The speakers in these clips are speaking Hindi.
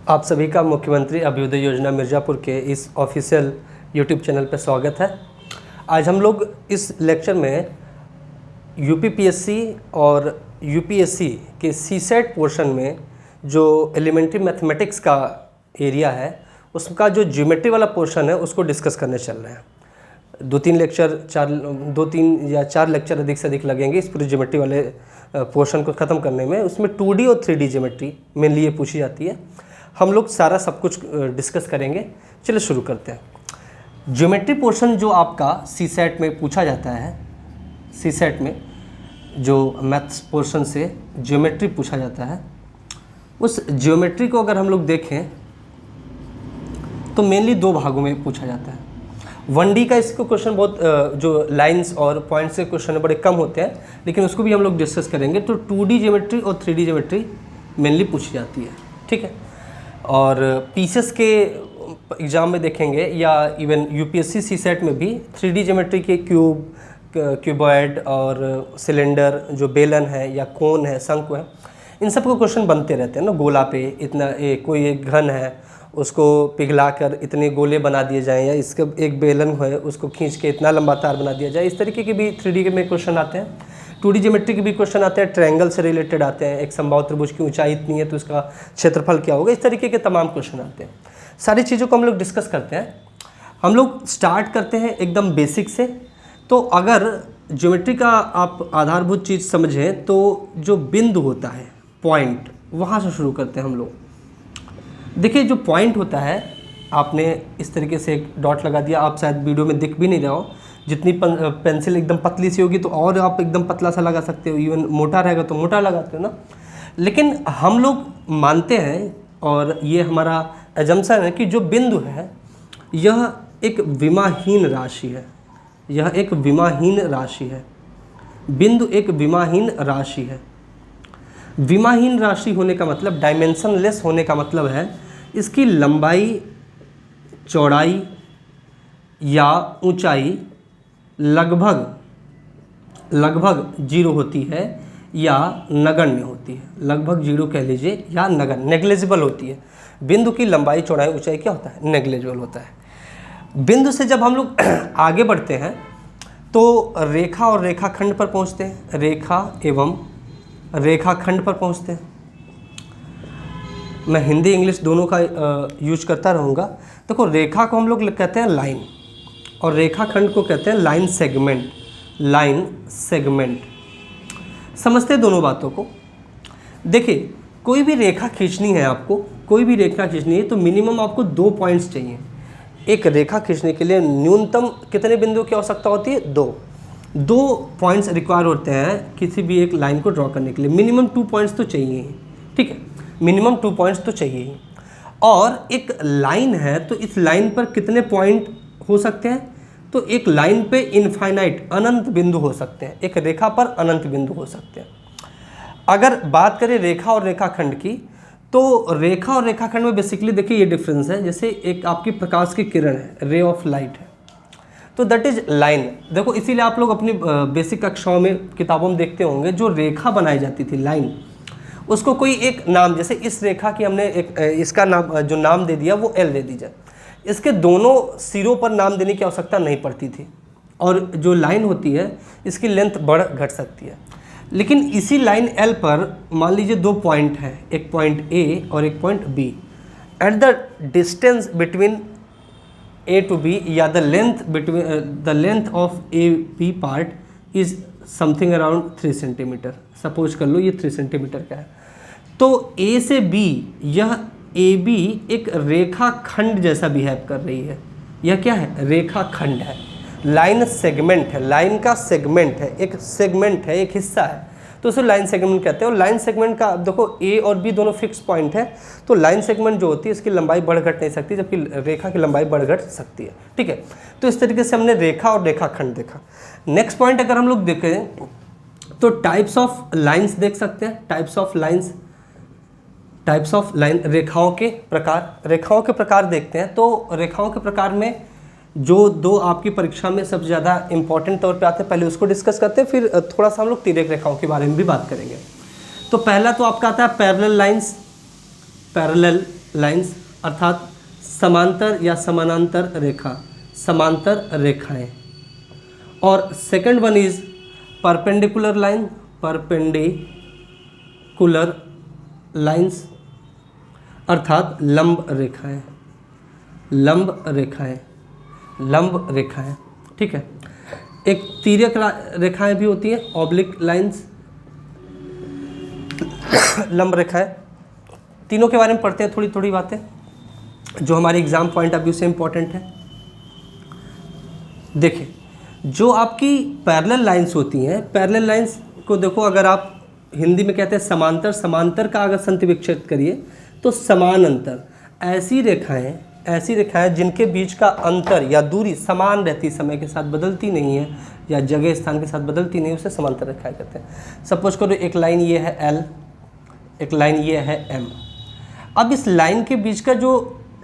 आप सभी का मुख्यमंत्री अभ्युदय योजना मिर्ज़ापुर के इस ऑफिशियल यूट्यूब चैनल पर स्वागत है। आज हम लोग इस लेक्चर में यूपीपीएससी और यूपीएससी के सीसेट पोर्शन में जो एलिमेंट्री मैथमेटिक्स का एरिया है उसका जो ज्योमेट्री वाला पोर्शन है उसको डिस्कस करने चल रहे हैं। दो तीन या चार लेक्चर अधिक से अधिक लगेंगे इस पूरी ज्योमेट्री वाले पोर्शन को ख़त्म करने में। उसमें 2D और 3D ज्योमेट्री मेनली ये पूछी जाती है। हम लोग सारा सब कुछ डिस्कस करेंगे। चलिए शुरू करते हैं। ज्योमेट्री पोर्शन जो आपका सीसेट में पूछा जाता है, सीसेट में जो मैथ्स पोर्शन से ज्योमेट्री पूछा जाता है, उस ज्योमेट्री को अगर हम लोग देखें तो मेनली दो भागों में पूछा जाता है। 1D का इसको क्वेश्चन बहुत जो लाइंस और पॉइंट्स के क्वेश्चन बड़े कम होते हैं, लेकिन उसको भी हम लोग डिस्कस करेंगे। तो 2D ज्योमेट्री और 3D ज्योमेट्री मेनली पूछी जाती है, ठीक है। और पीसेस के एग्ज़ाम में देखेंगे या इवन यूपीएससी सीसेट में भी 3D ज्योमेट्री के क्यूबॉइड और सिलेंडर जो बेलन है या कोन है, शंकु है, इन सब को क्वेश्चन बनते रहते हैं ना। गोला पे इतना कोई एक घन है उसको पिघलाकर इतने गोले बना दिए जाएं, या इसका एक बेलन है उसको खींच के इतना लंबा तार बना दिया जाए। इस तरीके के भी 3D के में क्वेश्चन आते हैं। 2D ज्योमेट्री के भी क्वेश्चन आते हैं, ट्रायंगल से रिलेटेड आते हैं। एक समबाहु त्रिभुज की ऊंचाई इतनी है तो इसका क्षेत्रफल क्या होगा, इस तरीके के तमाम क्वेश्चन आते हैं। सारी चीज़ों को हम लोग डिस्कस करते हैं। हम लोग स्टार्ट करते हैं एकदम बेसिक से। तो अगर ज्योमेट्री का आप आधारभूत चीज़ समझें तो जो बिंदु होता है, पॉइंट, वहाँ से शुरू करते हैं हम लोग। देखिए जो पॉइंट होता है, आपने इस तरीके से एक डॉट लगा दिया। आप शायद वीडियो में दिख भी नहीं रहा हो, जितनी पेंसिल एकदम पतली सी होगी तो और आप एकदम पतला सा लगा सकते हो, इवन मोटा रहेगा तो मोटा लगाते हो ना। लेकिन हम लोग मानते हैं और ये हमारा एजम्पशन है कि जो बिंदु है यह एक विमाहीन राशि है। यह एक विमाहीन राशि है। बिंदु एक विमाहीन राशि है। विमाहीन राशि होने का मतलब, डायमेंशनलेस होने का मतलब है इसकी लंबाई, चौड़ाई या ऊंचाई लगभग जीरो होती है या नगण्य होती है। लगभग जीरो कह लीजिए या नगण्य, नेग्लिजिबल होती है। बिंदु की लंबाई, चौड़ाई, ऊंचाई क्या होता है? नेग्लिजिबल होता है। बिंदु से जब हम लोग आगे बढ़ते हैं तो रेखा और रेखाखंड पर पहुंचते हैं। रेखा एवं रेखाखंड पर पहुंचते हैं। मैं हिंदी इंग्लिश दोनों का यूज करता रहूँगा। देखो, रेखा को हम लोग कहते हैं लाइन और रेखाखंड को कहते हैं लाइन सेगमेंट। लाइन सेगमेंट समझते हैं दोनों बातों को। देखिए, कोई भी रेखा खींचनी है आपको, कोई भी रेखा खींचनी है तो मिनिमम आपको 2 पॉइंट्स चाहिए। एक रेखा खींचने के लिए न्यूनतम कितने बिंदुओं की आवश्यकता होती है? 2 पॉइंट्स रिक्वायर होते हैं किसी भी एक लाइन को ड्रॉ करने के लिए। मिनिमम 2 पॉइंट्स तो चाहिए ही, ठीक है। मिनिमम 2 पॉइंट्स तो चाहिए ही। और एक लाइन है तो इस लाइन पर कितने पॉइंट हो सकते हैं? तो एक लाइन पे इनफाइनाइट, अनंत बिंदु हो सकते हैं। एक रेखा पर अनंत बिंदु हो सकते हैं। अगर बात करें रेखा और रेखाखंड की, तो रेखा और रेखाखंड में बेसिकली देखिए ये डिफरेंस है। जैसे एक आपकी प्रकाश की किरण है, रे ऑफ लाइट है, तो दैट इज लाइन। देखो, इसीलिए आप लोग अपनी बेसिक कक्षाओं में, किताबों में देखते होंगे जो रेखा बनाई जाती थी, लाइन, उसको कोई एक नाम, जैसे इस रेखा की हमने एक इसका नाम, जो नाम दे दिया वो एल दे दीजिए। इसके दोनों सिरों पर नाम देने की आवश्यकता नहीं पड़ती थी। और जो लाइन होती है इसकी लेंथ बढ़ घट सकती है। लेकिन इसी लाइन एल पर मान लीजिए 2 पॉइंट हैं, एक पॉइंट ए और एक point B. At the distance between A to B, या the length of A B part is something around 3 centimetre. Suppose कर लो ये 3 सेंटीमीटर का है। तो ए से बी, यह ए बी एक रेखाखंड जैसा बिहेव कर रही है। यह क्या है? रेखाखंड है। लाइन सेगमेंट है, लाइन का सेगमेंट है, एक सेगमेंट है, एक हिस्सा है, तो उसे लाइन सेगमेंट कहते हैं। और लाइन सेगमेंट का, देखो, ए और बी दोनों फिक्स पॉइंट है, तो लाइन सेगमेंट जो होती है इसकी लंबाई बढ़ घट नहीं सकती, जबकि रेखा की लंबाई बढ़ घट सकती है, ठीक है। तो इस तरीके से हमने रेखा और रेखाखंड देखा। नेक्स्ट पॉइंट अगर हम लोग देखें तो टाइप्स ऑफ लाइन्स देख सकते हैं। Types of lines, types of line, रेखाओं के प्रकार। रेखाओं के प्रकार देखते हैं तो रेखाओं के प्रकार में जो 2 आपकी परीक्षा में सबसे ज़्यादा इंपॉर्टेंट तौर पे आते हैं, पहले उसको डिस्कस करते हैं, फिर थोड़ा सा हम लोग तिर्यक रेखाओं के बारे में भी बात करेंगे। तो पहला तो आपका आता है पैरेलल लाइंस। पैरेलल लाइंस अर्थात समांतर या समानांतर रेखा, समांतर रेखाएं। और second one is perpendicular line, perpendicular lines अर्थात लंब रेखाएं, लंब रेखाएं, लंब रेखाएं। ठीक है। एक तिर्यक रेखाएं भी होती हैं, ऑब्लिक लाइंस, लंब रेखाएं। तीनों के बारे में पढ़ते हैं थोड़ी थोड़ी बातें जो हमारे एग्जाम पॉइंट ऑफ व्यू से इंपॉर्टेंट है। देखिए, जो आपकी पैरेलल लाइंस होती हैं, पैरेलल लाइंस को देखो, अगर आप हिंदी में कहते हैं समांतर, समांतर का अगर संधिविच्छेद करिए तो समान अंतर, ऐसी रेखाएं जिनके बीच का अंतर या दूरी समान रहती, समय के साथ बदलती नहीं है या जगह स्थान के साथ बदलती नहीं, उसे समांतर रेखाएं कहते हैं। सपोज करो एक लाइन ये है L, एक लाइन ये है M। अब इस लाइन के बीच का जो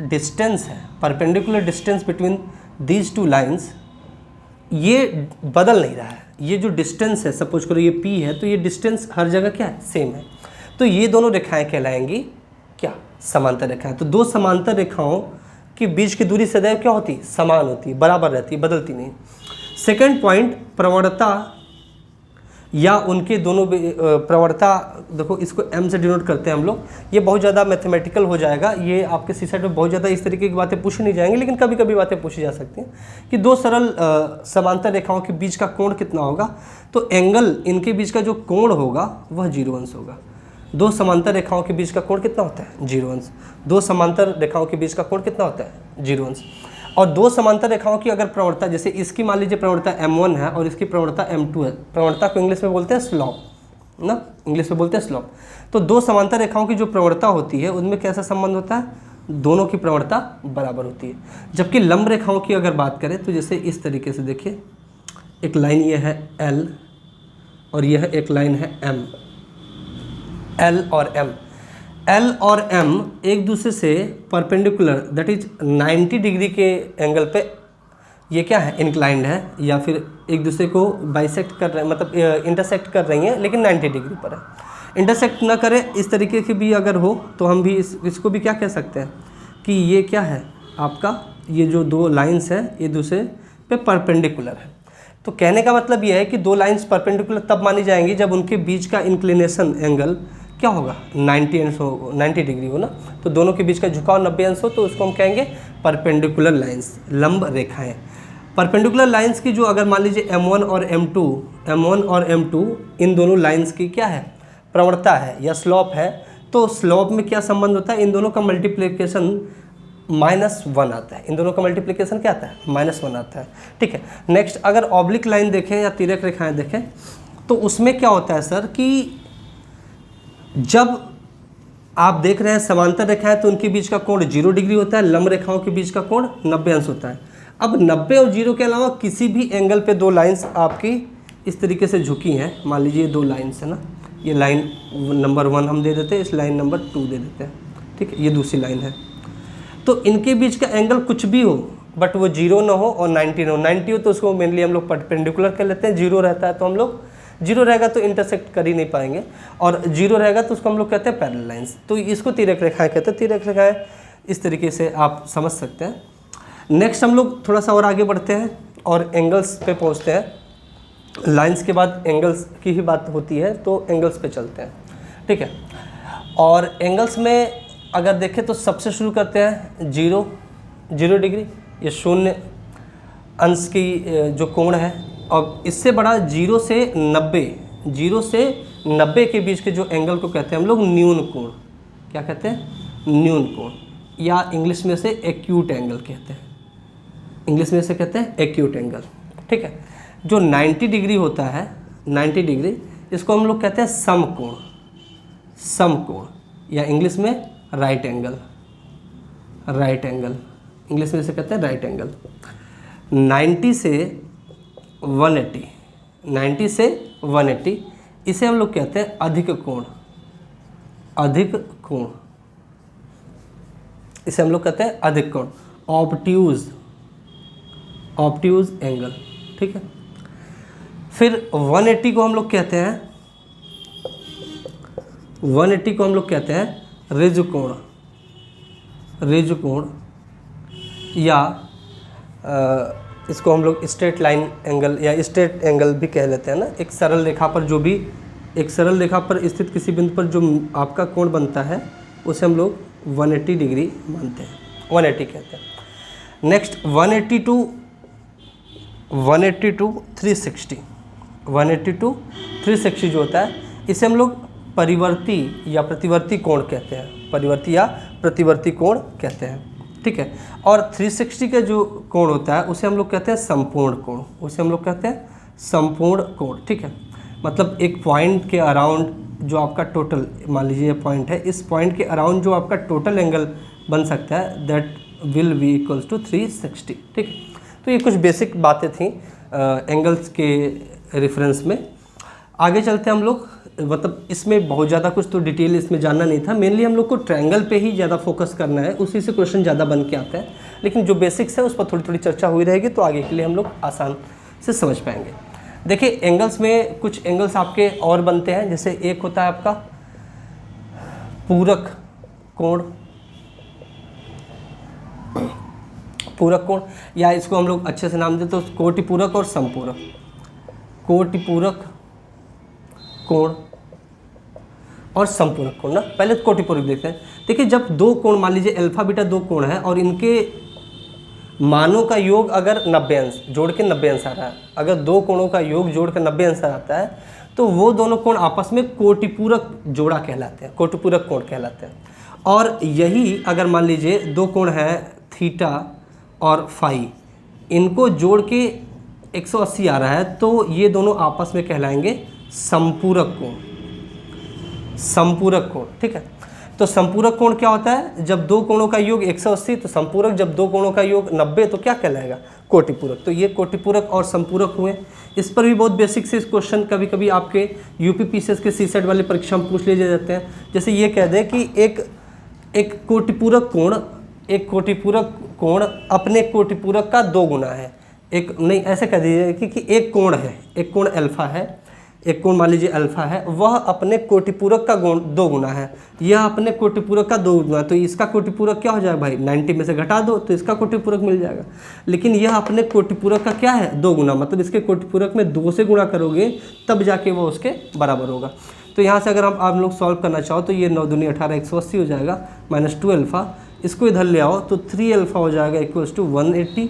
डिस्टेंस है, perpendicular distance between these two lines, ये बदल नहीं रहा है। ये जो डिस्टेंस है, सपोज करो ये P है, तो ये डिस्टेंस हर जगह क्या है, सेम है। तो ये दोनों रेखाएं कहलाएंगी क्या, समांतर रेखाएं। तो दो समांतर रेखाओं के बीच की दूरी सदैव क्या होती, समान होती है, बराबर रहती है, बदलती नहीं। सेकंड पॉइंट, प्रवणता या उनके दोनों प्रवणता, देखो इसको M से डिनोट करते हैं हम लोग। ये बहुत ज़्यादा मैथमेटिकल हो जाएगा, ये आपके सीसेट में बहुत ज़्यादा इस तरीके की बातें पूछी नहीं जाएंगी, लेकिन कभी कभी बातें पूछी जा सकती हैं कि दो सरल समांतर रेखाओं के बीच का कोण कितना होगा। तो एंगल, इनके बीच का जो कोण होगा वह 0 अंश होगा। दो समांतर रेखाओं के बीच का कोण कितना होता है, 0 अंश। दो समांतर रेखाओं के बीच का कोण कितना होता है, 0 अंश। और दो समांतर रेखाओं की अगर प्रवणता, जैसे इसकी मान लीजिए प्रवणता M1 है और इसकी प्रवणता M2 है, प्रवणता को इंग्लिश में बोलते हैं स्लॉप ना, इंग्लिश में बोलते हैं स्लॉप। तो दो समांतर रेखाओं की जो प्रवणता होती है उनमें कैसा संबंध होता है, दोनों की प्रवणता बराबर होती है। जबकि लंब रेखाओं की अगर बात करें तो जैसे इस तरीके से देखिए, एक लाइन ये है L और यह एक लाइन है M, L और M। L और M एक दूसरे से परपेंडिकुलर, दैट इज 90 डिग्री के एंगल पे ये क्या है, इंक्लाइंड है, या फिर एक दूसरे को बाइसेक्ट कर रहे हैं, मतलब इंटरसेक्ट कर रही हैं, लेकिन 90 डिग्री पर है। इंटरसेक्ट ना करे इस तरीके की भी अगर हो तो हम भी इसको भी क्या कह सकते हैं कि ये क्या है आपका, ये जो दो लाइंस हैं ये दूसरे पे परपेंडिकुलर है। तो कहने का मतलब ये है कि दो लाइंस परपेंडिकुलर तब मानी जाएंगी जब उनके बीच का इंक्लिनेशन एंगल क्या होगा, 90 अंश हो, 90 डिग्री हो ना। तो दोनों के बीच का झुकाव 90 अंश हो तो उसको हम कहेंगे परपेंडिकुलर लाइंस, लंब रेखाएं। परपेंडिकुलर लाइंस की जो अगर मान लीजिए M1 और M2 इन दोनों लाइंस की क्या है, प्रवणता है या स्लॉप है, तो स्लॉप में क्या संबंध होता है, इन दोनों का मल्टीप्लिकेशन -1 आता है। इन दोनों का मल्टीप्लिकेशन क्या आता है, -1 आता है। ठीक है। नेक्स्ट, अगर ऑब्लिक लाइन देखें या तिर्यक रेखाएं देखें तो उसमें क्या होता है सर कि जब आप देख रहे हैं समांतर रेखाएं तो उनके बीच का कोण 0 डिग्री होता है, लंब रेखाओं के बीच का कोण 90 अंश होता है। अब 90 और 0 के अलावा किसी भी एंगल पे दो लाइंस आपकी इस तरीके से झुकी हैं, मान लीजिए दो लाइंस है ना, ये लाइन नंबर 1 हम दे देते हैं, इस लाइन नंबर 2 दे देते हैं, ठीक है, ये दूसरी लाइन है। तो इनके बीच का एंगल कुछ भी हो, बट वो 0 ना हो और 90 ना हो। 90 हो तो उसको मेनली हम लोग परपेंडिकुलर कर लेते हैं, 0 रहता है तो हम लोग 0 रहेगा तो इंटरसेक्ट कर ही नहीं पाएंगे, और 0 रहेगा तो उसको हम लोग कहते हैं पैरेलल लाइंस। तो इसको तिर्यक रेखाएं कहते हैं। तिर्यक रेखाएं इस तरीके से आप समझ सकते हैं। नेक्स्ट हम लोग थोड़ा सा और आगे बढ़ते हैं और एंगल्स पे पहुंचते हैं। लाइंस के बाद एंगल्स की ही बात होती है तो एंगल्स पे चलते हैं, ठीक है। और एंगल्स में अगर देखें तो सबसे शुरू करते हैं 0 डिग्री, ये 0 अंश की जो कोण है, और इससे बड़ा 0 से 90 के बीच के जो एंगल को कहते हैं हम लोग न्यून कोण। क्या कहते हैं, न्यून कोण, या इंग्लिश में से एक्यूट एंगल कहते हैं, इंग्लिश में से कहते हैं एक्यूट एंगल, ठीक है। जो 90 डिग्री होता है, 90 डिग्री, इसको हम लोग कहते हैं समकोण, समकोण, या इंग्लिश में right angle, right angle, English में से कहते हैं राइट एंगल। 90 से 180, 90 से 180, इसे हम लोग कहते हैं अधिक कोण, अधिक कोण, इसे हम लोग कहते हैं अधिक कोण, ऑब्ट्यूज, ऑब्ट्यूज एंगल, ठीक है। फिर 180 को हम लोग कहते हैं, 180 को हम लोग कहते हैं रिज कोण, रेज कोण या इसको हम लोग स्ट्रेट लाइन एंगल या स्ट्रेट एंगल भी कह लेते हैं ना। एक सरल रेखा पर स्थित किसी बिंदु पर जो आपका कोण बनता है उसे हम लोग 180 डिग्री मानते हैं, 180 कहते हैं। नेक्स्ट 180 टू 360 जो होता है इसे हम लोग परिवर्ती या प्रतिवर्ती कोण कहते हैं, परिवर्ती या प्रतिवर्ती कोण कहते हैं, ठीक है। और 360 का जो कोण होता है उसे हम लोग कहते हैं संपूर्ण कोण, उसे हम लोग कहते हैं संपूर्ण कोण, ठीक है। मतलब एक पॉइंट के अराउंड जो आपका टोटल, मान लीजिए ये पॉइंट है, इस पॉइंट के अराउंड जो आपका टोटल एंगल बन सकता है that will be equals to 360, ठीक है। तो ये कुछ बेसिक बातें थी एंगल्स के रेफरेंस में। आगे चलते हैं हम लोग, मतलब इसमें बहुत ज़्यादा कुछ तो डिटेल इसमें जानना नहीं था, मेनली हम लोग को ट्रायंगल पे ही ज़्यादा फोकस करना है, उसी से क्वेश्चन ज़्यादा बन के आता है। लेकिन जो बेसिक्स है उस पर थोड़ी थोड़ी चर्चा हुई रहेगी तो आगे के लिए हम लोग आसान से समझ पाएंगे। देखिए एंगल्स में कुछ एंगल्स आपके और बनते हैं, जैसे एक होता है आपका पूरक कोण, पूरक कोण, या इसको हम लोग अच्छे से नाम देते तो कोटिपूरक और संपूरक, कोटिपूरक कोण और संपूरक कोण ना। पहले कोटिपूरक देखते हैं। देखिए जब दो कोण, मान लीजिए अल्फा बीटा दो कोण है और इनके मानों का योग अगर 90 अंश जोड़ के 90 अंश आ रहा है, अगर दो कोणों का योग जोड़ कर 90 अंश आता है तो वो दोनों कोण आपस में कोटिपूरक जोड़ा कहलाते हैं, कोटिपूरक कोण कहलाते हैं। और यही अगर मान लीजिए दो कोण है थीटा और फाई, इनको जोड़ के 180 आ रहा है तो ये दोनों आपस में कहलाएंगे संपूरक कोण, संपूरक कोण, ठीक है। तो संपूरक कोण क्या होता है, जब दो कोणों का योग 180 तो संपूरक, जब दो कोणों का योग 90 तो क्या कहलाएगा, कोटिपूरक। तो ये कोटिपूरक और संपूरक हुए। इस पर भी बहुत बेसिक से क्वेश्चन कभी कभी आपके यूपीपीसीएस के सीसेट वाली परीक्षा में पूछ लिए जाते हैं। जैसे ये कह दें कि एक कोटिपूरक कोण अपने कोटिपूरक का 2 गुना है, एक नहीं ऐसे कह दीजिए कि एक कोण है, एक कोण अल्फा है, एक कोण मान लीजिए अल्फा है, वह अपने कोटिपूरक का 2 गुना है, यह अपने कोटिपूरक का 2 गुना, तो इसका कोटिपूरक क्या हो जाएगा भाई, 90 में से घटा दो तो इसका कोटिपूरक मिल जाएगा। लेकिन यह अपने कोटिपूरक का क्या है, 2 गुना, मतलब इसके कोटिपूरक में 2 से गुणा करोगे तब जाके वो उसके बराबर होगा। तो यहाँ से अगर आप लोग सॉल्व करना चाहो तो ये 9 दूनी 18 180 हो जाएगा, -2 अल्फा, इसको इधर ले आओ तो 3 अल्फा हो जाएगा इक्वल्स टू 180,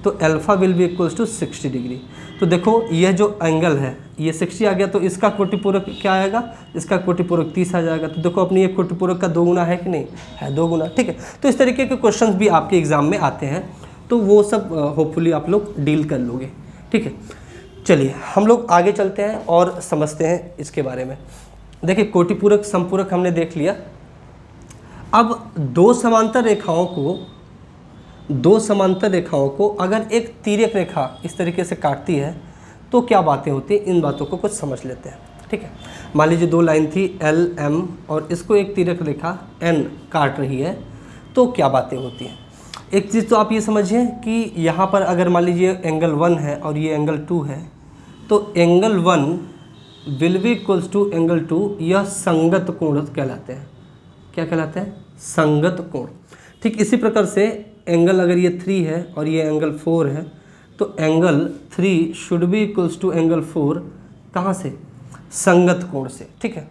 तो alpha will be equals to 60 degree. तो देखो यह जो एंगल है ये 60 आ गया, तो इसका कोटिपूरक क्या आएगा, इसका कोटिपूरक 30 आ जाएगा। तो देखो अपनी एक कोटिपूरक का 2 गुना है कि नहीं है, 2 गुना, ठीक है। तो इस तरीके के क्वेश्चंस भी आपके एग्जाम में आते हैं, तो वो सब होपफुली आप लोग डील कर लोगे, ठीक है। चलिए हम लोग आगे चलते हैं और समझते हैं इसके बारे में। देखिए कोटिपूरक संपूरक हमने देख लिया। अब दो समांतर रेखाओं को अगर एक तिर्यक रेखा इस तरीके से काटती है तो क्या बातें होती हैं, इन बातों को कुछ समझ लेते हैं, ठीक है। मान लीजिए 2 लाइन थी L M और इसको एक तिर्यक रेखा N काट रही है तो क्या बातें होती हैं। एक चीज़ तो आप ये समझिए कि यहाँ पर अगर मान लीजिए एंगल 1 है और ये एंगल 2 है तो angle 1 will be equals to angle 2, यह संगत कोण कहलाते हैं। क्या कहलाते हैं, संगत कोण। ठीक इसी प्रकार से एंगल अगर ये 3 है और ये एंगल 4 है तो angle 3 should be equals to angle 4, कहाँ से, संगत कोण से, ठीक है।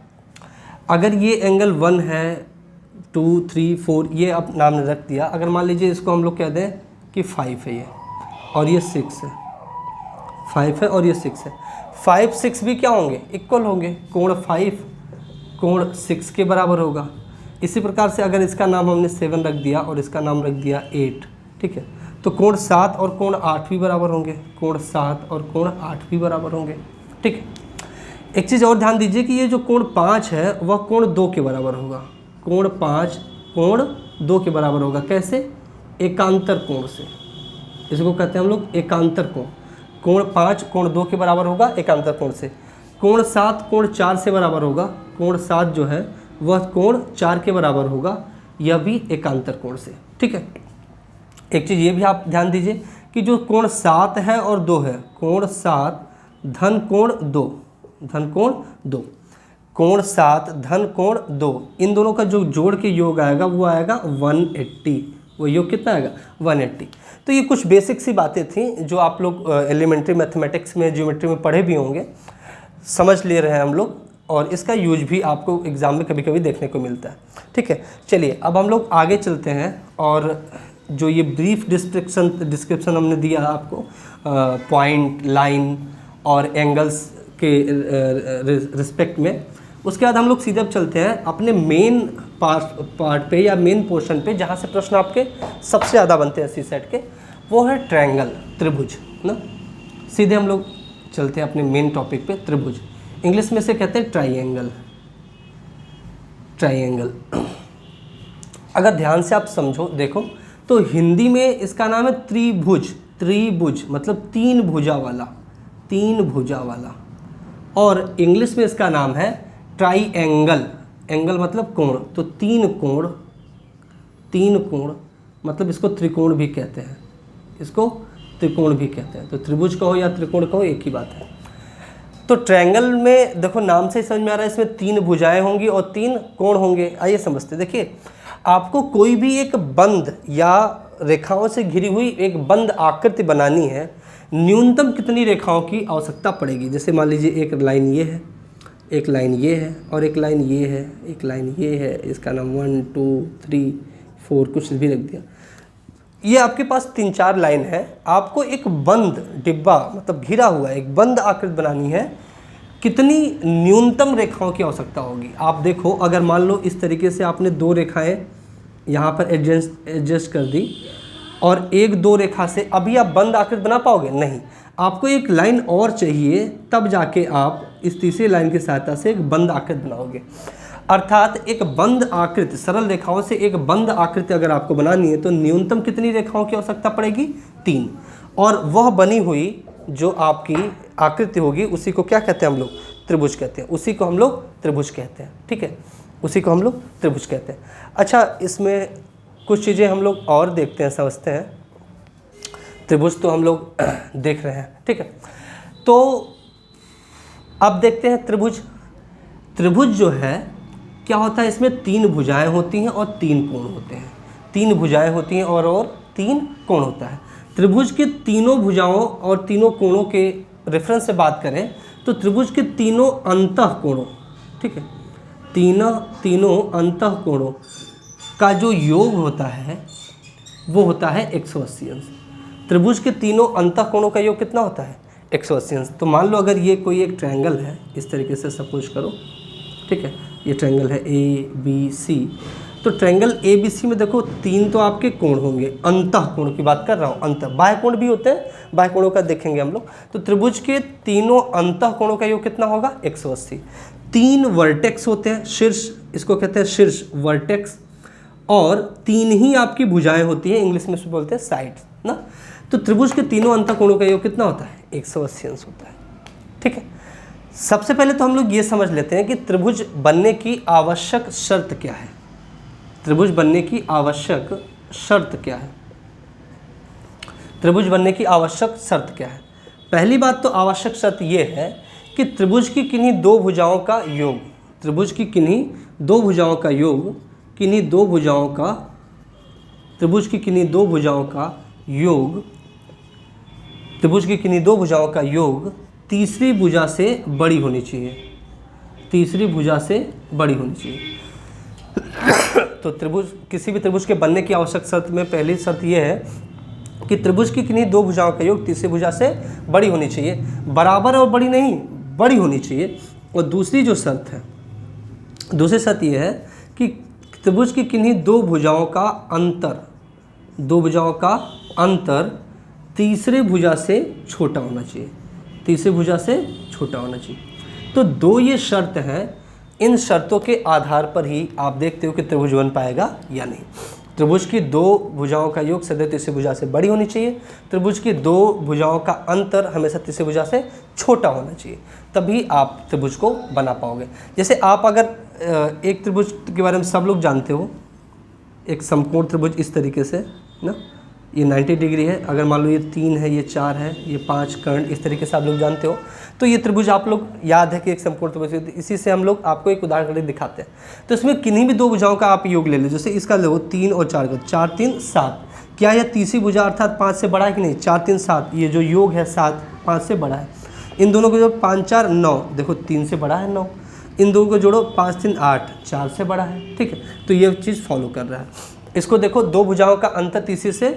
अगर ये एंगल 1 है, 2 3 4 ये अब नाम ने रख दिया। अगर मान लीजिए इसको हम लोग कह दें कि 5 है ये और ये 6 है, 5 है और ये 6 है, 5 6 भी क्या होंगे, इक्वल होंगे, कोण 5 कोण 6 के बराबर होगा। इसी प्रकार से अगर इसका नाम हमने 7 रख दिया और इसका नाम रख दिया 8, ठीक है, तो कोण 7 और कोण 8 भी बराबर होंगे, कोण 7 और कोण 8 भी बराबर होंगे, ठीक है। एक चीज़ और ध्यान दीजिए कि ये जो कोण 5 है वह कोण 2 के बराबर होगा, कोण 5 कोण 2 के बराबर होगा। कैसे, एकांतर कोण से, इसको कहते हैं हम लोग एकांतर कोण। कोण 5 कोण 2 के बराबर होगा एकांतर कोण से। कोण 7 कोण 4 से बराबर होगा, कोण 7 जो है वह कोण 4 के बराबर होगा, यह भी एकांतर कोण से, ठीक है। एक चीज़ ये भी आप ध्यान दीजिए कि जो कोण 7 है और 2 है, कोण 7 धन कोण 2, धन कोण 2, कोण 7 धन कोण 2, इन दोनों का जो जोड़ के योग आएगा वो आएगा 180। वो योग कितना आएगा 180। तो ये कुछ बेसिक सी बातें थी जो आप लोग एलिमेंट्री मैथमेटिक्स में ज्योमेट्री में पढ़े भी होंगे, समझ ले रहे हैं हम लोग, और इसका यूज भी आपको एग्ज़ाम में कभी कभी देखने को मिलता है। ठीक है, चलिए अब हम लोग आगे चलते हैं। और जो ये ब्रीफ डिस्क्रिप्शन हमने दिया आपको पॉइंट, लाइन और एंगल्स के रिस्पेक्ट में, उसके बाद हम लोग सीधे अब चलते हैं अपने मेन पार्ट पे या मेन पोर्शन पे, जहाँ से प्रश्न आपके सबसे ज़्यादा बनते हैं सीसेट के, वो है ट्रायंगल, त्रिभुज ना। सीधे हम लोग चलते हैं अपने मेन टॉपिक पे, त्रिभुज। इंग्लिश में से कहते हैं ट्राइंगल। ट्राइंगल अगर ध्यान से आप समझो देखो तो हिंदी में इसका नाम है त्रिभुज। त्रिभुज मतलब तीन भुजा वाला, तीन भुजा वाला। और इंग्लिश में इसका नाम है ट्राइएंगल। एंगल मतलब कोण, तो तीन कोण, तीन कोण मतलब इसको त्रिकोण भी कहते हैं, इसको त्रिकोण भी कहते हैं। तो त्रिभुज कहो या त्रिकोण कहो एक ही बात है। तो ट्रायंगल में देखो नाम से ही समझ में आ रहा है, इसमें तीन भुजाएं होंगी और तीन कोण होंगे। आइए समझते। देखिए आपको कोई भी एक बंद या रेखाओं से घिरी हुई एक बंद आकृति बनानी है, न्यूनतम कितनी रेखाओं की आवश्यकता पड़ेगी। जैसे मान लीजिए एक लाइन ये है, एक लाइन ये है और एक लाइन ये है, एक लाइन ये है, इसका नाम 1 2 3 4 कुछ भी रख दिया। ये आपके पास 3-4 लाइन है। आपको एक बंद डिब्बा मतलब घिरा हुआ एक बंद आकृति बनानी है, कितनी न्यूनतम रेखाओं की आवश्यकता होगी। आप देखो अगर मान लो इस तरीके से आपने दो रेखाएं यहाँ पर एडजस्ट कर दी और एक दो रेखा से अभी आप बंद आकृति बना पाओगे नहीं, आपको एक लाइन और चाहिए, तब जाके आप इस तीसरी लाइन की सहायता से एक बंद आकृति बनाओगे। अर्थात एक बंद आकृति, सरल रेखाओं से एक बंद आकृति अगर आपको बनानी है तो न्यूनतम कितनी रेखाओं की आवश्यकता पड़ेगी 3। और वह बनी हुई जो आपकी आकृति होगी उसी को क्या कहते हैं हम लोग, त्रिभुज कहते हैं। उसी को हम लोग त्रिभुज कहते हैं। ठीक है, उसी को हम लोग त्रिभुज कहते हैं। अच्छा, इसमें कुछ चीज़ें हम लोग और देखते हैं, समझते हैं। त्रिभुज तो हम लोग देख रहे हैं, ठीक है। तो अब देखते हैं त्रिभुज। त्रिभुज जो है क्या होता है, इसमें 3 भुजाएं होती हैं और 3 कोण होते हैं। 3 भुजाएं होती हैं और 3 कोण होता है। त्रिभुज के तीनों भुजाओं और तीनों कोणों के रेफरेंस से बात करें तो त्रिभुज के तीनों अंतः कोणों, ठीक है, तीनों अंतः कोणों का जो योग होता है वो होता है 180 अंश। त्रिभुज के तीनों अंतः कोणों का योग कितना होता है 180 अंश। तो मान लो अगर ये कोई एक ट्रायंगल है, इस तरीके से सपोज करो, ठीक है, ये ट्रायंगल है ABC। तो ट्रायंगल ABC में देखो 3 तो आपके कोण होंगे, अंतः कोण की बात कर रहा हूँ। अंतः बाह्य कोण भी होते हैं, बाह्य कोणों का देखेंगे हम लोग। तो त्रिभुज के तीनों अंतः कोणों का योग कितना होगा 180। 3 वर्टेक्स होते हैं, शीर्ष, इसको कहते हैं शीर्ष वर्टेक्स, और 3 ही आपकी भुजाएं होती हैं, इंग्लिश में बोलते हैं साइड ना। तो त्रिभुज के तीनों अंतः कोणों का योग कितना होता है 180 अंश होता है। ठीक है, सबसे पहले तो हम लोग ये समझ लेते हैं कि त्रिभुज बनने की आवश्यक शर्त क्या है। त्रिभुज बनने की आवश्यक शर्त क्या है, त्रिभुज बनने की आवश्यक शर्त क्या है। पहली बात तो आवश्यक शर्त ये है कि त्रिभुज की किन्हीं दो भुजाओं का योग, त्रिभुज की किन्हीं दो भुजाओं का योग, किन्हीं दो भुजाओं का, त्रिभुज की किन्हीं दो भुजाओं का योग, त्रिभुज की किन्हीं दो भुजाओं का योग तीसरी भुजा से बड़ी होनी चाहिए, तीसरी भुजा से बड़ी होनी चाहिए। तो त्रिभुज, किसी भी त्रिभुज के बनने की आवश्यक शर्त में पहली शर्त यह है कि त्रिभुज की किन्हीं दो भुजाओं का योग तीसरी भुजा से बड़ी होनी चाहिए, बराबर और बड़ी नहीं, बड़ी होनी चाहिए। और दूसरी जो शर्त है, दूसरी शर्त यह है कि त्रिभुज की किन्हीं दो भुजाओं का अंतर, दो भुजाओं का अंतर तीसरे भुजा से छोटा होना चाहिए, तीसरी भुजा से छोटा होना चाहिए। तो दो ये शर्त हैं, इन शर्तों के आधार पर ही आप देखते हो कि त्रिभुज बन पाएगा या नहीं। त्रिभुज की दो भुजाओं का योग सदैव तीसरी भुजा से बड़ी होनी चाहिए, त्रिभुज की दो भुजाओं का अंतर हमेशा तीसरी भुजा से छोटा होना चाहिए, तभी आप त्रिभुज को बना पाओगे। जैसे आप अगर एक त्रिभुज के बारे में सब लोग जानते हो, एक समकोण त्रिभुज इस तरीके से ना, ये 90 डिग्री है। अगर मान लो ये 3 है, ये 4 है, ये 5 कर्ण, इस तरीके से आप लोग जानते हो। तो ये त्रिभुज आप लोग याद है कि एक समकोण त्रिभुज, इसी से हम लोग आपको एक उदाहरण करके दिखाते हैं। तो इसमें किन्हीं भी दो भुजाओं का आप योग ले लो, जैसे इसका लो 3 और 4 का, 4 3 7। क्या यह तीसरी भुजा अर्थात 5 से बड़ा है कि नहीं? 4 3 7, ये जो योग है 7 5 से बड़ा है। इन दोनों को जो 5 4 9, देखो 3 से बड़ा है 9। इन दोनों को जोड़ो 5 3 8, 4 से बड़ा है। ठीक है, तो ये चीज़ फॉलो कर रहा है। इसको देखो, दो भुजाओं का अंतर तीसरे से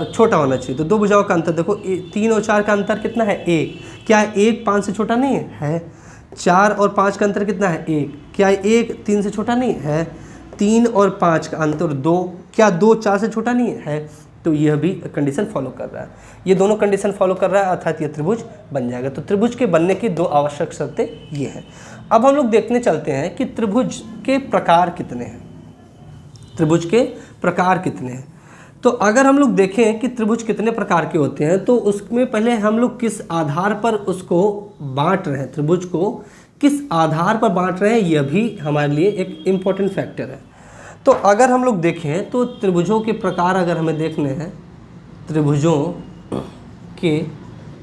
छोटा होना चाहिए। तो दो भुजाओं का अंतर देखो, 3 और 4 का अंतर कितना है? 1। क्या 1 5 से छोटा नहीं है? 4 और 5 का अंतर कितना है? 1। क्या 1 3 से छोटा नहीं है? 3 और 5 का अंतर 2। क्या 2 4 से छोटा नहीं है? तो यह भी कंडीशन फॉलो कर रहा है। ये दोनों कंडीशन फॉलो कर रहा है, अर्थात ये त्रिभुज बन जाएगा। तो त्रिभुज के बनने की दो आवश्यक शर्तें ये हैं। अब हम लोग देखने चलते हैं कि त्रिभुज के प्रकार कितने हैं। त्रिभुज के प्रकार कितने हैं? तो अगर हम लोग देखें कि त्रिभुज कितने प्रकार के होते हैं, तो उसमें पहले हम लोग किस आधार पर उसको बांट रहे हैं, त्रिभुज को किस आधार पर बांट रहे हैं, यह भी हमारे लिए एक इम्पॉर्टेंट फैक्टर है। तो अगर हम लोग देखें तो त्रिभुजों के प्रकार अगर हमें देखने हैं, त्रिभुजों के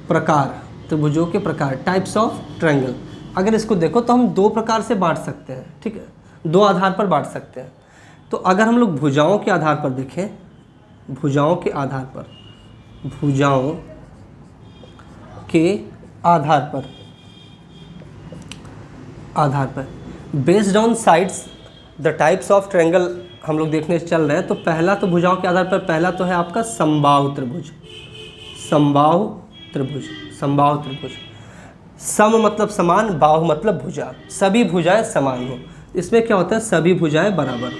प्रकार, त्रिभुजों के प्रकार, टाइप्स ऑफ ट्रायंगल, अगर इसको देखो तो हम दो प्रकार से बांट सकते हैं। ठीक है, दो आधार पर बांट सकते हैं। तो अगर हम लोग भुजाओं के आधार पर देखें, भुजाओं के आधार पर, भुजाओं के आधार पर based on sides the types of triangle हम लोग देखने चल रहे हैं। तो पहला तो भुजाओं के आधार पर पहला तो है आपका समबाहु त्रिभुज। समबाहु त्रिभुज, समबाहु त्रिभुज, सम मतलब समान, बाहु मतलब भुजा, सभी भुजाएं समान हो। इसमें क्या होता है? सभी भुजाएं बराबर,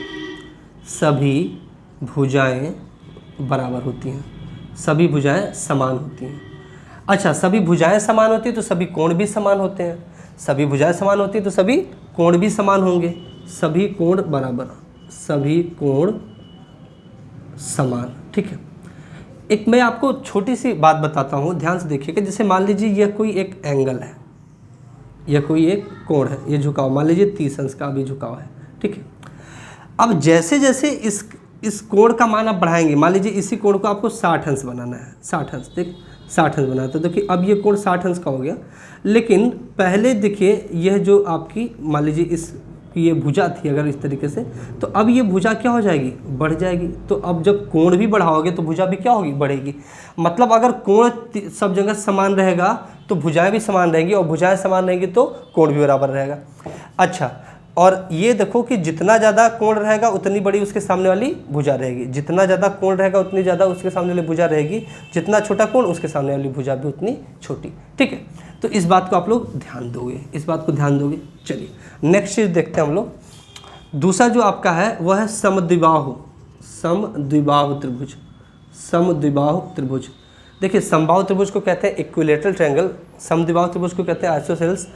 सभी भुजाएं बराबर होती हैं, सभी भुजाएं समान होती हैं। अच्छा, सभी भुजाएं समान होती हैं तो सभी कोण भी समान होते हैं। सभी भुजाएं समान होती हैं तो सभी कोण भी समान होंगे। सभी कोण बराबर, सभी कोण समान। ठीक है, एक मैं आपको छोटी सी बात बताता हूँ, ध्यान से देखिएगा। जैसे मान लीजिए यह कोई एक एंगल है, यह कोई एक कोण है, ये झुकाव मान लीजिए 30 अंश का भी झुकाव है। ठीक है, अब जैसे जैसे इस कोण का मान आप बढ़ाएंगे, मान लीजिए इसी कोण को आपको 60 अंश बनाना है, 60 अंश, देख 60 अंश बनाना। तो देखिए अब ये कोण 60 अंश का हो गया। लेकिन पहले देखिए यह जो आपकी मान लीजिए इस ये भुजा थी अगर इस तरीके से, तो अब ये भुजा क्या हो जाएगी? बढ़ जाएगी। तो अब जब कोण भी बढ़ाओगे तो भुजा भी क्या होगी? बढ़ेगी। मतलब अगर कोण सब जगह समान रहेगा तो भुजाएं भी समान रहेंगी, और भुजाएं समान रहेंगी तो कोण भी बराबर रहेगा। अच्छा, और ये देखो कि जितना ज़्यादा कोण रहेगा उतनी बड़ी उसके सामने वाली भुजा रहेगी, जितना ज़्यादा कोण रहेगा उतनी ज़्यादा उसके सामने वाली भुजा रहेगी, जितना छोटा कोण उसके सामने वाली भुजा भी उतनी छोटी। ठीक है, तो इस बात को आप लोग ध्यान दोगे, इस बात को ध्यान दोगे। चलिए नेक्स्ट चीज़ देखते हैं हम लोग। दूसरा जो आपका है वह है समद्विबाहु, समद्विबाहु त्रिभुज, समद्विबाहु त्रिभुज। देखिए समबाहु त्रिभुज को कहते हैं इक्विलेटरल ट्रायंगल, समद्विबाहु त्रिभुज को कहते हैं आइसोसेलेस।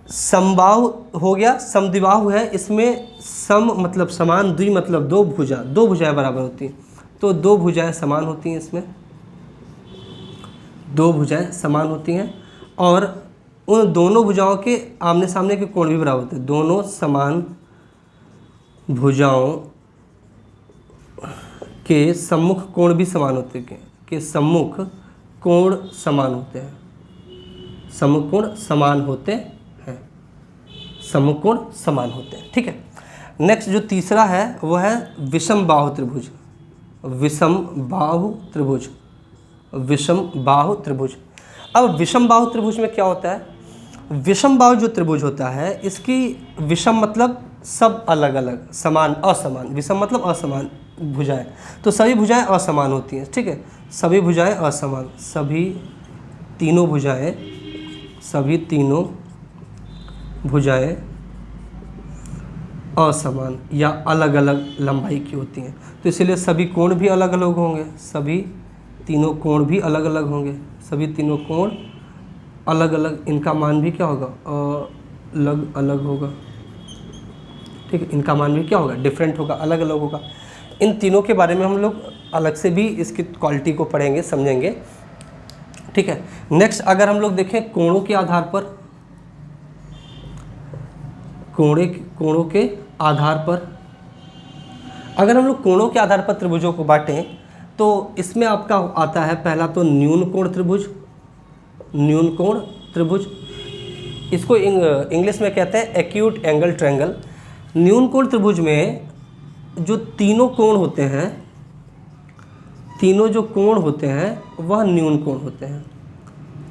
समबाहु हो गया, समद्विबाहु है, इसमें सम मतलब समान, द्वि मतलब दो भुजा, दो भुजाएं बराबर होती हैं। तो दो भुजाएं समान होती हैं, इसमें दो भुजाएं समान होती हैं, और उन दोनों भुजाओं के आमने सामने के कोण भी बराबर होते हैं। दोनों समान भुजाओं के सम्मुख कोण भी समान होते हैं, के सम्मुख कोण समान होते हैं, सम्मुख कोण समान होते हैं, सम्मुख कोण समान होते हैं। ठीक है, नेक्स्ट जो तीसरा है वह है विषम बाहु त्रिभुज, विषम बाहु त्रिभुज, विषम बाहु त्रिभुज। अब विषम बाहु त्रिभुज में क्या होता है? विषम बाहु जो त्रिभुज होता है इसकी विषम मतलब सब अलग अलग, समान असमान, विषम मतलब असमान भुजाएं, तो सभी भुजाएं असमान होती हैं। ठीक है, सभी भुजाएं असमान, सभी तीनों भुजाएं, सभी तीनों भुजाएं असमान या अलग अलग लंबाई की होती हैं। तो इसलिए सभी कोण भी अलग अलग होंगे, सभी तीनों कोण भी अलग अलग होंगे, सभी तीनों कोण अलग अलग, इनका मान भी क्या होगा? अलग अलग होगा। ठीक है, इनका मान भी क्या होगा? डिफरेंट होगा, अलग अलग होगा। इन तीनों के बारे में हम लोग अलग से भी इसकी क्वालिटी को पढ़ेंगे, समझेंगे। ठीक है, नेक्स्ट अगर हम लोग देखें कोणों के आधार पर, कोणों के आधार पर, अगर हम लोग कोणों के आधार पर त्रिभुजों को बांटें तो इसमें आपका आता है पहला तो न्यून कोण त्रिभुज, न्यून कोण त्रिभुज, इसको इंग्लिश में कहते हैं एक्यूट एंगल ट्रायंगल। न्यून कोण त्रिभुज में जो तीनों कोण होते हैं, तीनों जो कोण होते हैं वह न्यून कोण होते हैं,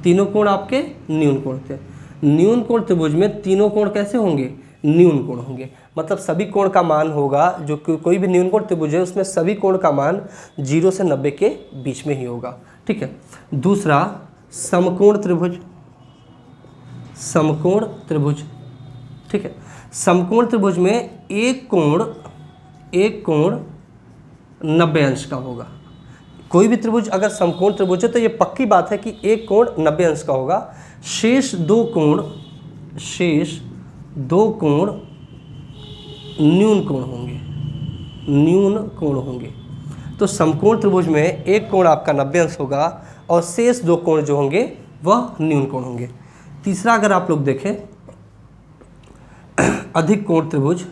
तीनों कोण आपके न्यून कोण होते हैं। न्यून कोण त्रिभुज में तीनों कोण कैसे होंगे? न्यून कोण होंगे, मतलब सभी कोण का मान होगा, जो कोई भी न्यून कोण त्रिभुज है उसमें सभी कोण का मान 0 से 90 के बीच में ही होगा, ठीक है। दूसरा समकोण त्रिभुज, समकोण त्रिभुज, ठीक है। समकोण त्रिभुज में एक कोण 90 अंश का होगा। कोई भी त्रिभुज अगर समकोण त्रिभुज है तो ये पक्की बात है कि एक कोण 90 अंश का होगा, शेष दो कोण न्यून कोण होंगे, न्यून कोण होंगे। तो समकोण त्रिभुज में एक कोण आपका 90 अंश होगा और शेष दो कोण जो होंगे वह न्यून कोण होंगे। तीसरा अगर आप लोग देखें अधिक कोण त्रिभुज,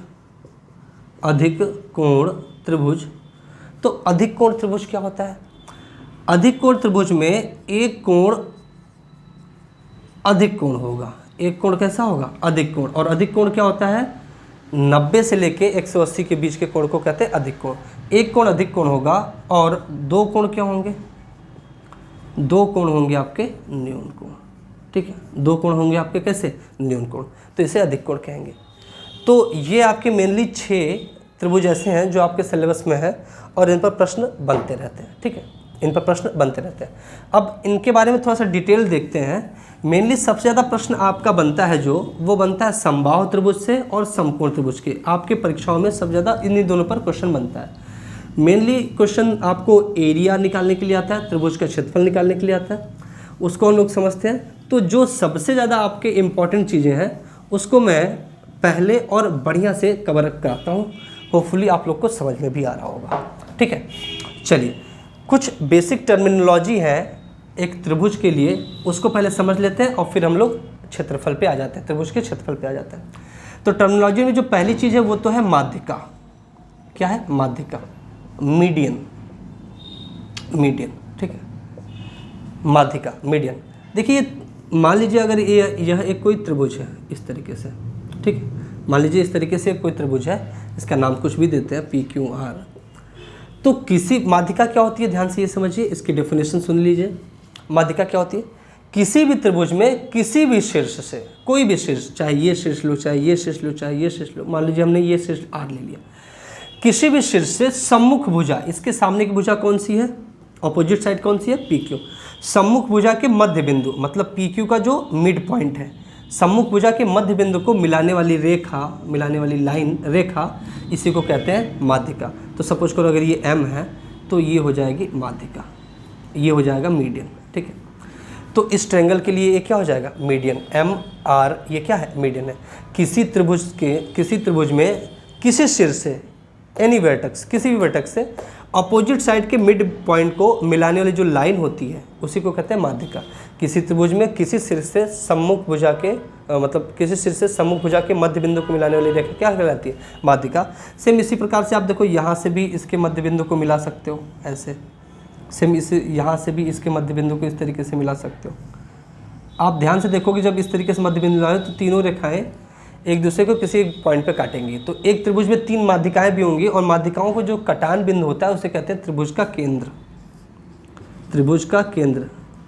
अधिक कोण त्रिभुज, तो अधिक कोण त्रिभुज क्या होता है? अधिक कोण त्रिभुज में एक कोण अधिक कोण होगा, एक कोण कैसा होगा? अधिक कोण। और अधिक कोण क्या होता है? 90 से लेके 180 के बीच के कोण को कहते हैं अधिक कोण। एक कोण अधिक कोण होगा और दो कोण क्या होंगे? दो कोण होंगे आपके न्यून कोण, ठीक है। दो कोण होंगे आपके कैसे? न्यून कोण, तो इसे अधिक कोण कहेंगे। तो ये आपके मेनली 6 त्रिभुज ऐसे हैं जो आपके सिलेबस में है और इन पर प्रश्न बनते रहते हैं, ठीक है, इन पर प्रश्न बनते रहते हैं। अब इनके बारे में थोड़ा सा डिटेल देखते हैं। मेनली सबसे ज़्यादा प्रश्न आपका बनता है जो वो बनता है समबाहु त्रिभुज से और समकोण त्रिभुज के। आपके परीक्षाओं में सबसे ज़्यादा इन्हीं दोनों पर क्वेश्चन बनता है। मेनली क्वेश्चन आपको एरिया निकालने के लिए आता है, त्रिभुज का क्षेत्रफल निकालने के लिए आता है, उसको हम लोग समझते हैं। तो जो सबसे ज़्यादा आपके इम्पॉर्टेंट चीज़ें हैं उसको मैं पहले और बढ़िया से कवर कराता हूँ, होपफुली आप लोग को समझ में भी आ रहा होगा, ठीक है। चलिए, कुछ बेसिक टर्मिनोलॉजी है एक त्रिभुज के लिए, उसको पहले समझ लेते हैं और फिर हम लोग क्षेत्रफल पे आ जाते हैं, त्रिभुज के क्षेत्रफल पे आ जाते हैं। तो टर्मिनोलॉजी में जो पहली चीज़ है वो तो है माध्यिका। क्या है? माध्यिका, मीडियन, मीडियन, ठीक है, माध्यिका, मीडियन। देखिए, मान लीजिए अगर यह एक कोई त्रिभुज है इस तरीके से, ठीक है, मान लीजिए इस तरीके से कोई त्रिभुज है, इसका नाम कुछ भी देते हैं PQR। तो किसी माध्यिका क्या होती है, ध्यान से ये समझिए, इसकी डेफिनेशन सुन लीजिए। माध्यिका क्या होती है? किसी भी त्रिभुज में किसी भी शीर्ष से, कोई भी शीर्ष, चाहे ये शीर्ष लो, चाहे ये शीर्ष लो, चाहे ये शीर्ष लो, मान लीजिए हमने ये शीर्ष R ले लिया, किसी भी शीर्ष से सम्मुख भुजा, इसके सामने की भुजा कौन सी है? ऑपोजिट साइड कौन सी है? PQ। सम्मुख भुजा के मध्य बिंदु, मतलब PQ का जो मिड पॉइंट है, सम्मुख भुजा के मध्य बिंदु को मिलाने वाली रेखा, मिलाने वाली लाइन, रेखा, इसी को कहते हैं माध्यिका। तो सपोज करो अगर ये M है तो ये हो जाएगी माध्यिका, ये हो जाएगा मीडियन, ठीक है। तो इस ट्रायंगल के लिए ये क्या हो जाएगा? मीडियन, MR, ये क्या है? मीडियन है। किसी त्रिभुज में किसी शीर्ष से, एनी वर्टेक्स, किसी भी वर्टेक्स से अपोजिट साइड के मिड पॉइंट को मिलाने वाली जो लाइन होती है उसी को कहते हैं माध्यिका। किसी त्रिभुज में किसी शीर्ष से सम्मुख भुजा के मतलब किसी शीर्ष से सम्मुख भुजा के मध्य बिंदु को मिलाने वाली रेखा क्या कहलाती है? माध्यिका। सेम इसी प्रकार से आप देखो, यहाँ से भी इसके मध्य बिंदु को मिला सकते हो ऐसे, सेम इस यहाँ से भी इसके मध्य बिंदु को इस तरीके से मिला सकते हो। आप ध्यान से देखोगे जब इस तरीके से मध्य बिंदु लाए तो तीनों रेखाएं एक दूसरे को किसी एक पॉइंट पे काटेंगी। तो एक त्रिभुज में 3 माध्यिकाएं भी होंगी और माध्यिकाओं को जो कटान बिंदु होता है उसे कहते हैं त्रिभुज का केंद्र, त्रिभुज का केंद्र,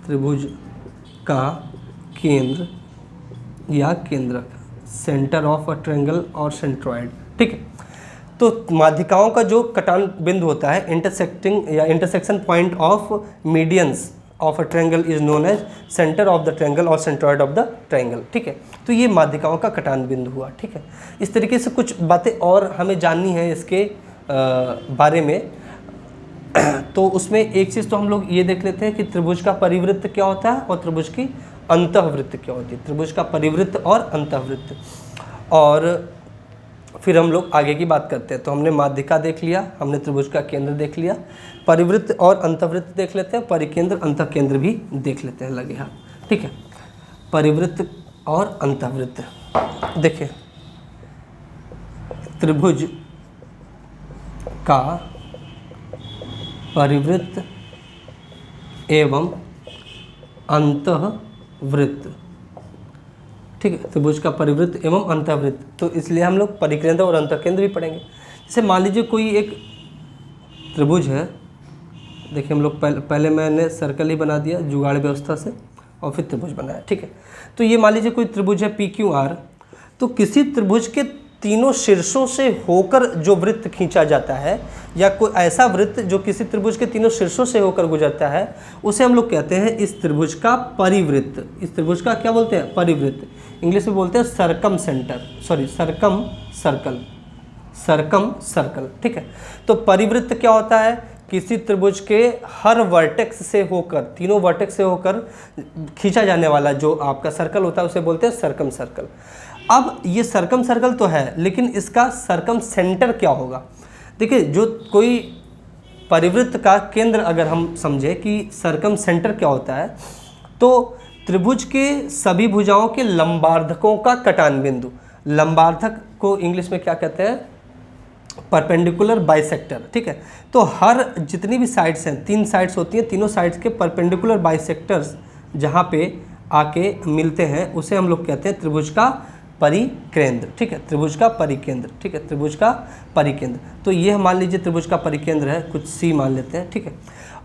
त्रिभुज का केंद्र या केंद्रक, सेंटर ऑफ अ ट्रायंगल और सेंट्रॉइड, ठीक है। तो माध्यिकाओं का जो कटान बिंदु होता है, इंटरसेक्टिंग या intersection point of medians of a triangle is known as centre of the triangle और सेंट्रॉइड ऑफ द ट्रायंगल, ठीक है। तो ये माध्यिकाओं का कटान बिंदु हुआ, ठीक है। इस तरीके से कुछ बातें और हमें जाननी है इसके बारे में। तो उसमें एक चीज़ तो हम लोग ये देख लेते हैं कि त्रिभुज का परिवृत्त क्या होता है और त्रिभुज की अंतःवृत्त क्या होती है, त्रिभुज का परिवृत्त और अंतःवृत्त, और फिर हम लोग आगे की बात करते हैं। तो हमने माध्यिका देख लिया, हमने त्रिभुज का केंद्र देख लिया, परिवृत्त और अंतःवृत्त देख लेते हैं, परिकेंद्र अंतःकेंद्र भी देख लेते हैं लगे हाथ, ठीक है। परिवृत्त और अंतःवृत्त, देखिए त्रिभुज का परिवृत्त एवं अंतःवृत्त। ठीक है, त्रिभुज का परिवृत्त एवं अंतःवृत्त, तो इसलिए हम लोग परिकेंद्र और अंतःकेंद्र भी पढ़ेंगे। जैसे मान लीजिए कोई एक त्रिभुज है, देखिए हम लोग पहले मैंने सर्कल ही बना दिया जुगाड़ व्यवस्था से और फिर त्रिभुज बनाया। ठीक है, तो ये मान लीजिए कोई त्रिभुज है PQR, तो किसी त्रिभुज के तीनों शीर्षों से होकर जो वृत्त खींचा जाता है, या कोई ऐसा वृत्त जो किसी त्रिभुज के तीनों शीर्षों से होकर गुजरता है, उसे हम लोग कहते हैं इस त्रिभुज का परिवृत्त। इस त्रिभुज का क्या बोलते हैं? परिवृत्त। इंग्लिश में बोलते हैं सरकम सर्कल। ठीक है, तो परिवृत्त क्या होता है? किसी त्रिभुज के हर वर्टेक्स से होकर, तीनों वर्टेक्स से होकर खींचा जाने वाला जो आपका सर्कल होता है उसे बोलते हैं सरकम सर्कल। अब ये सरकम सर्कल तो है, लेकिन इसका सरकम सेंटर क्या होगा? देखिए, जो कोई परिवृत्त का केंद्र अगर हम समझे कि सरकम सेंटर क्या होता है, तो त्रिभुज के सभी भुजाओं के लंबार्धकों का कटान बिंदु। लंबार्धक को इंग्लिश में क्या कहते हैं? Perpendicular bisector. ठीक है, तो हर जितनी भी साइड्स हैं, 3 साइड्स होती हैं, तीनों साइड्स के परपेंडिकुलर बाइसेक्टर्स जहाँ पे आके मिलते हैं उसे हम लोग कहते हैं त्रिभुज का परिकेंद्र। ठीक है, त्रिभुज का परिकेंद्र। ठीक है, त्रिभुज का परिकेंद्र। तो ये मान लीजिए त्रिभुज का परिकेंद्र है, कुछ C मान लेते हैं। ठीक है,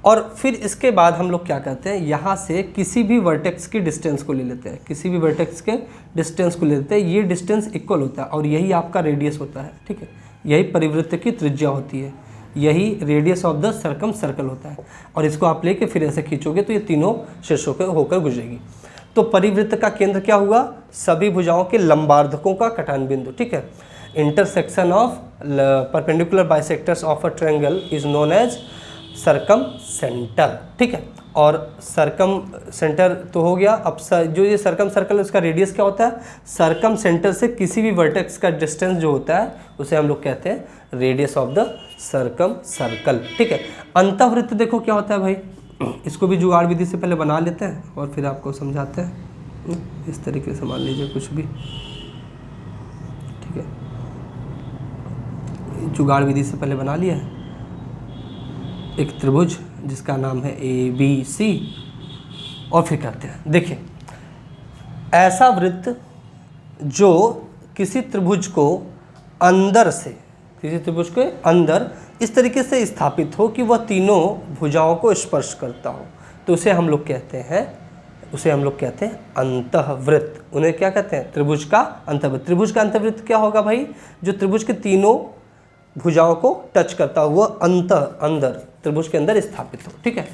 और फिर इसके बाद हम लोग क्या करते हैं, यहाँ से किसी भी वर्टेक्स की डिस्टेंस को ले लेते हैं, किसी भी वर्टेक्स के डिस्टेंस को ले लेते हैं। ये डिस्टेंस इक्वल होता है और यही आपका रेडियस होता है। ठीक है, यही परिवृत्त की त्रिज्या होती है, यही radius of the circum circle होता है। और इसको आप लेके फिर ऐसे खींचोगे तो ये तीनों शीर्षों के होकर गुजरेगी। तो परिवृत्त का केंद्र क्या हुआ? सभी भुजाओं के लंबार्धकों का कटान बिंदु। ठीक है, intersection of perpendicular bisectors of a triangle is known as circumcentre. ठीक है, और सरकम सेंटर तो हो गया। अब जो ये सरकम सर्कल है उसका रेडियस क्या होता है? सरकम सेंटर से किसी भी वर्टेक्स का डिस्टेंस जो होता है उसे हम लोग कहते हैं रेडियस ऑफ द सरकम सर्कल। ठीक है, अंतःवृत्त देखो क्या होता है भाई, इसको भी जुगाड़ विधि से पहले बना लेते हैं और फिर आपको समझाते हैं। इस तरीके से मान लीजिए कुछ भी। ठीक है, जुगाड़ विधि से पहले बना लिया है एक त्रिभुज जिसका नाम है ABC, और फिर करते हैं। देखिए, ऐसा वृत्त जो किसी त्रिभुज को अंदर से, किसी त्रिभुज के अंदर इस तरीके से स्थापित हो कि वह तीनों भुजाओं को स्पर्श करता हो, तो उसे हम लोग कहते हैं अंतःवृत्त। उन्हें क्या कहते हैं? त्रिभुज का अंतःवृत्त। त्रिभुज का अंतःवृत्त क्या होगा भाई? जो त्रिभुज के तीनों भुजाओं को टच करता हुआ अंदर त्रिभुज के अंदर स्थापित हो। ठीक है,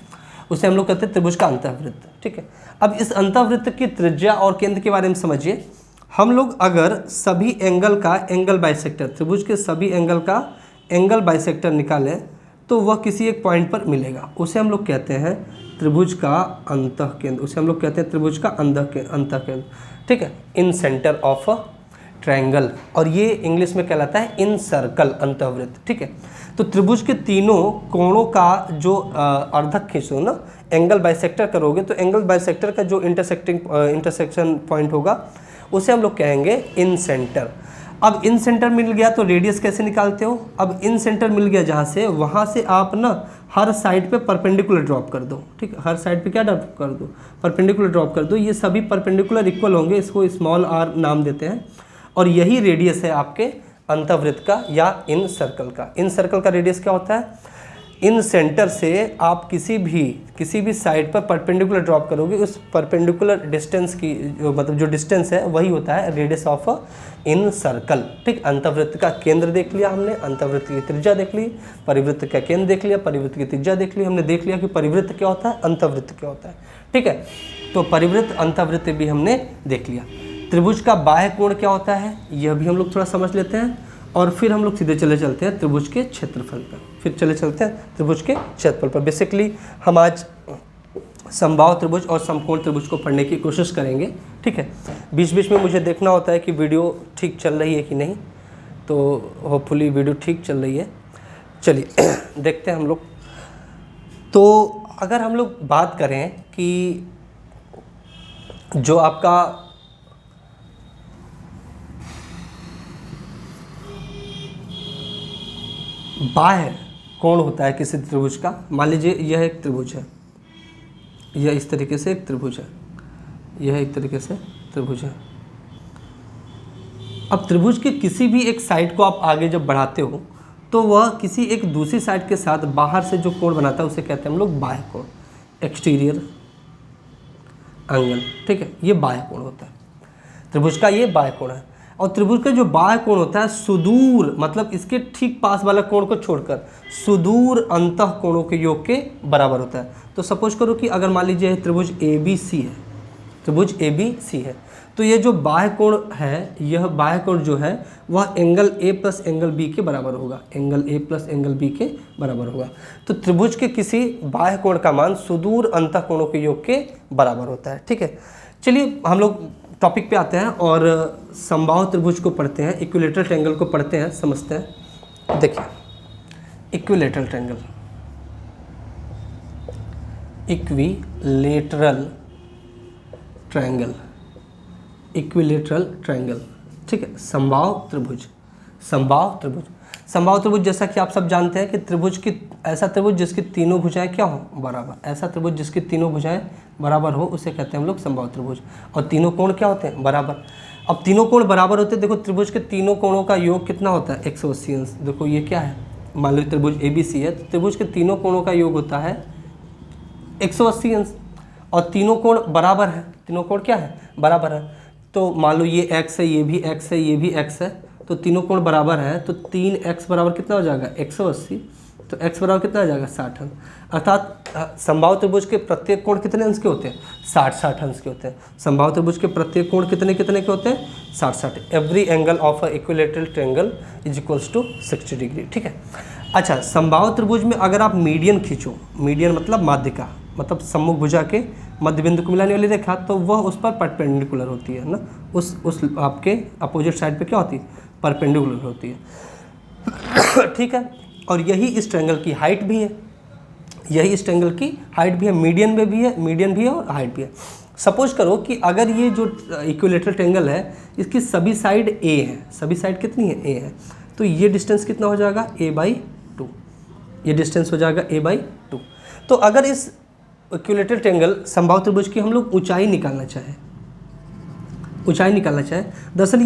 उसे हम लोग कहते हैं त्रिभुज का अंतःवृत्त। ठीक है, अब इस अंतःवृत्त की त्रिज्या और केंद्र के बारे में समझिए। हम लोग अगर सभी एंगल का एंगल बाइसेक्टर, त्रिभुज के सभी एंगल का एंगल बाइसेक्टर निकालें तो वह किसी एक पॉइंट पर मिलेगा, उसे हम लोग कहते हैं त्रिभुज का अंतःकेंद्र। उसे हम लोग कहते हैं त्रिभुज का अंतःकेंद्र। ठीक है, इन सेंटर ऑफ ट्रायंगल, और ये इंग्लिश में कहलाता है इन सर्कल अंतःवृत्त। ठीक है, तो त्रिभुज के तीनों कोणों का जो अर्धक खींचो ना, एंगल बाइसेक्टर करोगे तो एंगल बाइसेक्टर का जो इंटरसेक्शन पॉइंट होगा उसे हम लोग कहेंगे इन सेंटर। अब इन सेंटर मिल गया तो रेडियस कैसे निकालते हो? अब इन सेंटर मिल गया जहाँ से, वहाँ से आप ना हर साइड पे परपेंडिकुलर ड्रॉप कर दो। ठीक है, हर साइड पे क्या ड्रॉप कर दो? परपेंडिकुलर ड्रॉप कर दो। ये सभी परपेंडिकुलर इक्वल होंगे, इसको स्मॉल r नाम देते हैं, और यही रेडियस है आपके अंतःवृत्त का या इन सर्कल का। इन सर्कल का रेडियस क्या होता है? इन सेंटर से आप किसी भी साइड पर परपेंडिकुलर ड्रॉप करोगे, उस परपेंडिकुलर डिस्टेंस की जो डिस्टेंस है वही होता है रेडियस ऑफ इन सर्कल। ठीक, अंतःवृत्त का केंद्र देख लिया हमने, अंतःवृत्त की त्रिज्या देख ली, परिवृत्त का केंद्र देख लिया, परिवृत्त की त्रिज्या देख ली, हमने देख लिया कि परिवृत्त क्या होता है, अंतःवृत्त क्या होता है। ठीक है, तो परिवृत्त अंतःवृत्त भी हमने देख लिया। त्रिभुज का बाह्य कोण क्या होता है यह भी हम लोग थोड़ा समझ लेते हैं, और फिर हम लोग सीधे चलते हैं त्रिभुज के क्षेत्रफल पर। फिर चलते हैं त्रिभुज के क्षेत्रफल पर। बेसिकली हम आज समबाहु त्रिभुज और समकोण त्रिभुज को पढ़ने की कोशिश करेंगे। ठीक है, बीच बीच में मुझे देखना होता है कि वीडियो ठीक चल रही है कि नहीं, तो होपफुली वीडियो ठीक चल रही है। चलिए देखते हैं हम लोग। तो अगर हम लोग बात करें कि जो आपका बाह्य कोण होता है किसी त्रिभुज का, मान लीजिए यह एक त्रिभुज है, यह इस तरीके से एक त्रिभुज है, यह एक तरीके से त्रिभुज है। अब त्रिभुज के किसी भी एक साइड को आप आगे जब बढ़ाते हो तो वह किसी एक दूसरी साइड के साथ बाहर से जो कोण बनाता है उसे कहते हैं हम लोग बाह्य कोण, एक्सटीरियर एंगल, ठीक है, ये बाह्य कोण होता है। त्रिभुज का ये बाह्य कोण है। और त्रिभुज का जो बाह्य कोण होता है सुदूर, मतलब इसके ठीक पास वाला कोण को छोड़कर सुदूर अंतः कोणों के योग के बराबर होता है। तो सपोज करो कि अगर मान लीजिए त्रिभुज ABC है, त्रिभुज ABC है, तो ये जो बाह्य कोण है, यह बाह्य कोण जो है वह angle A plus angle B के बराबर होगा, angle A plus angle B के बराबर होगा। तो त्रिभुज के किसी बाह्य कोण का मान सुदूर अंतः कोणों के योग के बराबर होता है, ठीक है। चलिए हम लोग टॉपिक पे आते हैं और समबाहु त्रिभुज को पढ़ते हैं, इक्विलेटरल ट्रायंगल को पढ़ते हैं, समझते हैं। देखिए equilateral triangle, equilateral triangle, equilateral triangle, ठीक है। समबाहु त्रिभुज, समबाहु त्रिभुज, समबाहु त्रिभुज जैसा कि आप सब जानते हैं कि त्रिभुज की, ऐसा त्रिभुज जिसकी तीनों भुजाएं क्या हो, बराबर, ऐसा त्रिभुज जिसकी तीनों भुजाएं बराबर हो उसे कहते हैं हम लोग समबाहु त्रिभुज। और तीनों कोण क्या होते हैं, बराबर। अब तीनों कोण बराबर होते हैं, देखो त्रिभुज के तीनों कोणों का योग कितना होता है, 180 अंश। देखो ये क्या है, मान लो त्रिभुज ABC है, तो त्रिभुज के तीनों कोणों का योग होता है 180 अंश। और तीनों कोण बराबर है, तीनों कोण क्या है, बराबर है। तो मान लो ये x है, ये भी x है, ये भी x है, तो तीनों कोण बराबर है, तो 3x बराबर कितना हो जाएगा, 180। तो x बराबर कितना हो जाएगा, 60 अंश। अर्थात समबाहु त्रिभुज के प्रत्येक कोण कितने अंश के होते हैं, 60-60 अंश के होते हैं। समबाहु त्रिभुज के प्रत्येक कोण कितने कितने के होते हैं, 60-60। Every angle of a equilateral triangle is equals to 60 degree, ठीक है। अच्छा, समबाहु त्रिभुज में अगर आप मीडियन खींचो, मीडियन मतलब माध्यिका, मतलब सम्मुख भुजा के मध्य बिंदु को मिलाने वाली रेखा, तो वह उस पर परपेंडिकुलर होती है ना, उस आपके अपोजिट साइड पे क्या होती है, परपेंडिकुलर होती है, ठीक है। और यही इस ट्रायंगल की हाइट भी है, यही इस ट्रायंगल की हाइट भी है, मीडियन में भी है, मीडियन भी है और हाइट भी है। सपोज करो कि अगर ये जो इक्विलेटरल ट्रायंगल है इसकी सभी साइड A है, सभी साइड कितनी है, A है, तो ये डिस्टेंस कितना हो जाएगा, A/2, ये डिस्टेंस हो जाएगा A/2। तो अगर इस इक्विलेटरल ट्रायंगल समबाहु त्रिभुज की हम लोग ऊंचाई निकालना चाहें, ऊंचाई निकालना चाहें, दरअसल